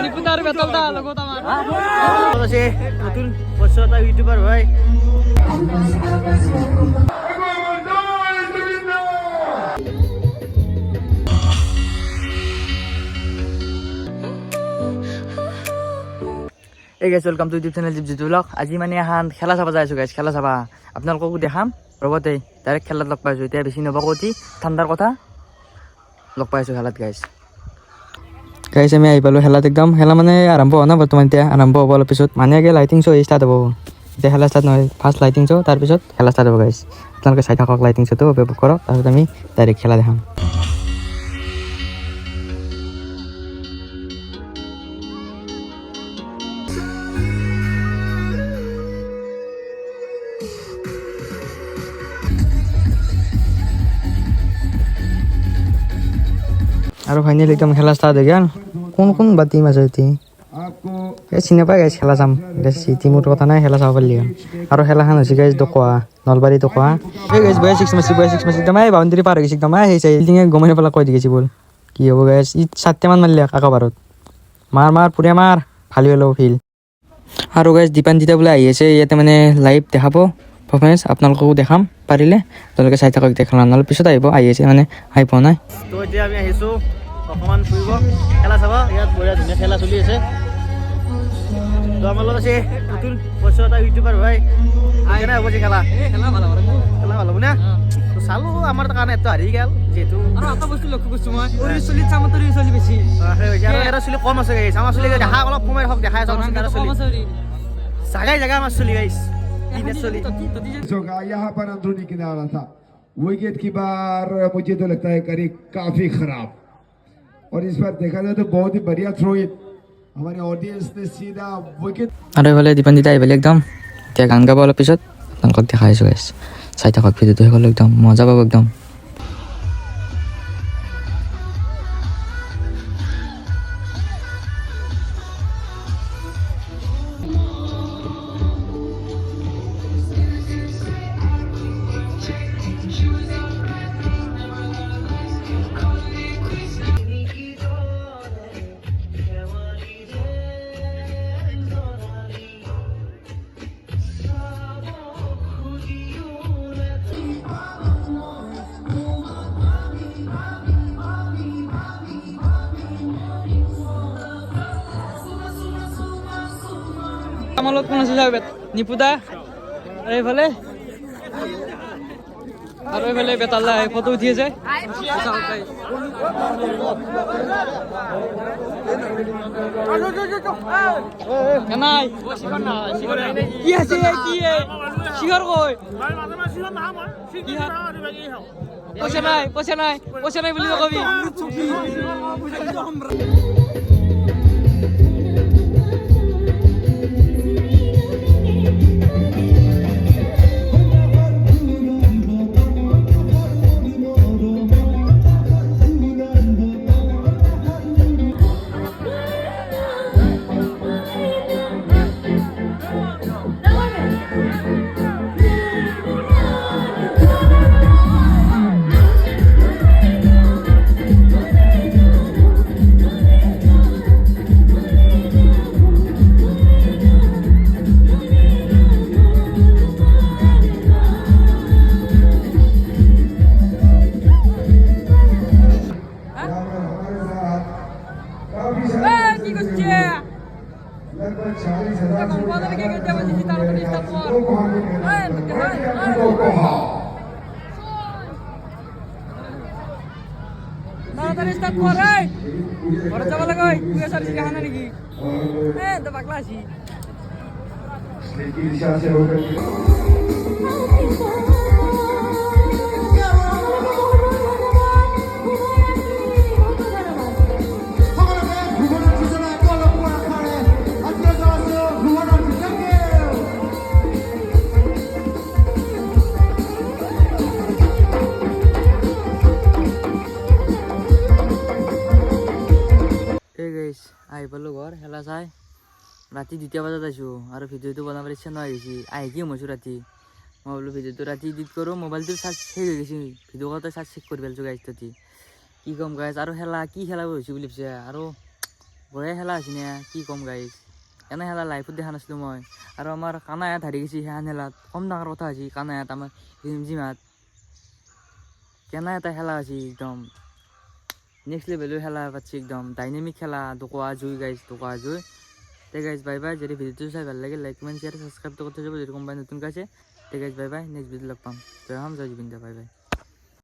নিপুতার বেতনটা লগত আমার আছে নতুন বছরটা ইউটিউবার ভাই এই guys welcome to YouTube channel জিপজিতু ব্লগ আজি মানে এখন খেলা চাব যাই আছো গাইজ খেলা চাবা আপোনালোককো দেখাম ৰবতে ডাইৰেক্ট খেলাত লগ পাইছোঁ এতিয়া বেছি নবকো অতি ঠাণ্ডাৰ কথা লগ পাইছোঁ খেলাত গাইজ গাইজ আমি আহি পালোঁ খেলাত একদম খেলা মানে আৰম্ভ হোৱা নাই বৰ্তমান এতিয়া আৰম্ভ হ'ব অলপ পিছত মানে আগে লাইটিং শ্ব' ষ্টাৰ্ট হ'ব এতিয়া খেলা ষ্টাৰ্ট নহয় ফাৰ্ষ্ট লাইটিং শ্ব' তাৰপিছত খেলা ষ্টাৰ্ট হ'ব গাইজ আপোনালোকে চাই থাকক লাইটিং শ্ব'টো উপভোগ কৰক তাৰপিছত আমি ডাইৰেক্ট খেলা দেখাম আৰু ফাইনেলি একদম খেলা ষ্টাৰ্ট হৈ গ'ল কোন বা টিম আছে এতিয়া এই চিনি পাই গাইছ খেলা চাম গাইছ টিমৰ কথা নাই খেলা চাব পাৰিলি আৰু খেলাখন হৈছে গাইছ দকোৱা নলবাৰী দকোৱা এই গাইছ বয়া ছিক্স মাছি একদম এই বাউণ্ডেৰী পাৰ হৈ গৈছে একদম সেই চাইল্ডিঙে গমাই পেলাই কৈ দি গৈছে বল কি হ'ব গাইছ ই 7টামান মাৰিলে কাকা পাৰত মাৰ পুৰা মাৰ ভালি হ'লেও ফিল আৰু গাইছ দীপাঞ্জিতা বোলে আহি আছে ইয়াতে মানে লাইভ দেখাব পাৰফৰ্মেঞ্চ আপোনালোককো দেখাম পাৰিলে তেওঁলোকে চাই থাকক দেখা নহ'লে পিছত আহি আছে মানে আহি পোৱা নাই তো এতিয়া আমি আহিছোঁ অকণমান ফুৰিব খেলা চাব ইয়াত বঢ়িয়া ধুনীয়া খেলা চলি আছে তো আমাৰ লগত আছে নতুন বছৰ এটা ইউটিউবাৰ ভাই কেনে হ'ব যে খেলা ভাল হ'ব না তো চালোঁ আমাৰ কাৰণে এটো হাৰি গ'ল যিহেতু আৰু এটা বস্তু লক্ষ্য কৰিছোঁ মই চলি চামতৰি চলি বেছি এটা চলি কম আছে গাইছ আমাৰ চলি দেখা অলপ কমাই হওক দেখাই যাওঁ জাগাই আমাৰ চলি গাইছ यहाँ पर अंदरूनी किनारा था विकेट की बार मुझे तो लगता है करी काफी खराब और इस पर देखा जाए तो बहुत ही बढ़िया थ्रो इन हमारे ऑडियंस ने सीधा विकेट আৰু এইফালে দীপাঞ্জিতা আহিবলৈ একদম এতিয়া গান গাব অলপ পিছত আপোনালোকক দেখাই আছোঁ গাইছ চাই থাকক ভিডিঅ'টো শেষ হ'লে একদম মজা পাব একদম আমার লোক কোন আছে যাবে নিপুদা আর এইফালে বেতাল্লা ফটো উঠিয়েছে নাই কি আছে কি শিখর কই পয়সা নাই বলি কবি তাড়াতাড়ি স্টার্ট করে ঘরে যাবা লাগই তুই এসে দিকে হানা নাকি তো পাগলা আছি আহি পালোঁ ঘৰ খেলা চাই ৰাতি 2টা বজাত আছোঁ আৰু ভিডিঅ'টো বনাবলৈ ইচ্ছা নোহোৱা গৈছে আহি কি সোমাইছোঁ ৰাতি মই বোলো ভিডিঅ'টো ৰাতি এডিট কৰোঁ মোবাইলটো চাৰ্জ শেষ হৈ গৈছে ভিডিঅ' কৰোঁতে চাৰ্জ চেক কৰি পেলাইছোঁ গাইজ ততি কি ক'ম গাইজ আৰু খেলা কি খেলা হৈছোঁ বুলি ভাবিছে আৰু বঢ়িয়া খেলা হৈছে নে কি ক'ম গাইজ এনে খেলা লাইফত দেখা নাছিলোঁ মই আৰু আমাৰ কানায়াত হাৰি গৈছে সেইখন খেলাত কম ডাঙৰ কথা হৈছে কানায়াত আমাৰ ৰিমজিমাত কেনে এটা খেলা হৈছে একদম নেক্সট লেভেলৰ খেলা পাতিছে একদম ডাইনেমিক খেলা দোকোৱা জুই গাইজ দোকোৱা জুই তে গাইজ বাই বাই যদি ভিডিঅ'টো চাই ভাল লাগে লাইক কমেণ্ট শ্বেয়াৰ ছাবস্ক্ৰাইবটো কৰি থৈ যাব যদি কোনোবাই নতুনকৈ আছে তে guys bye bye next video' লগ পাম জয় জুবিন দা বাই বাই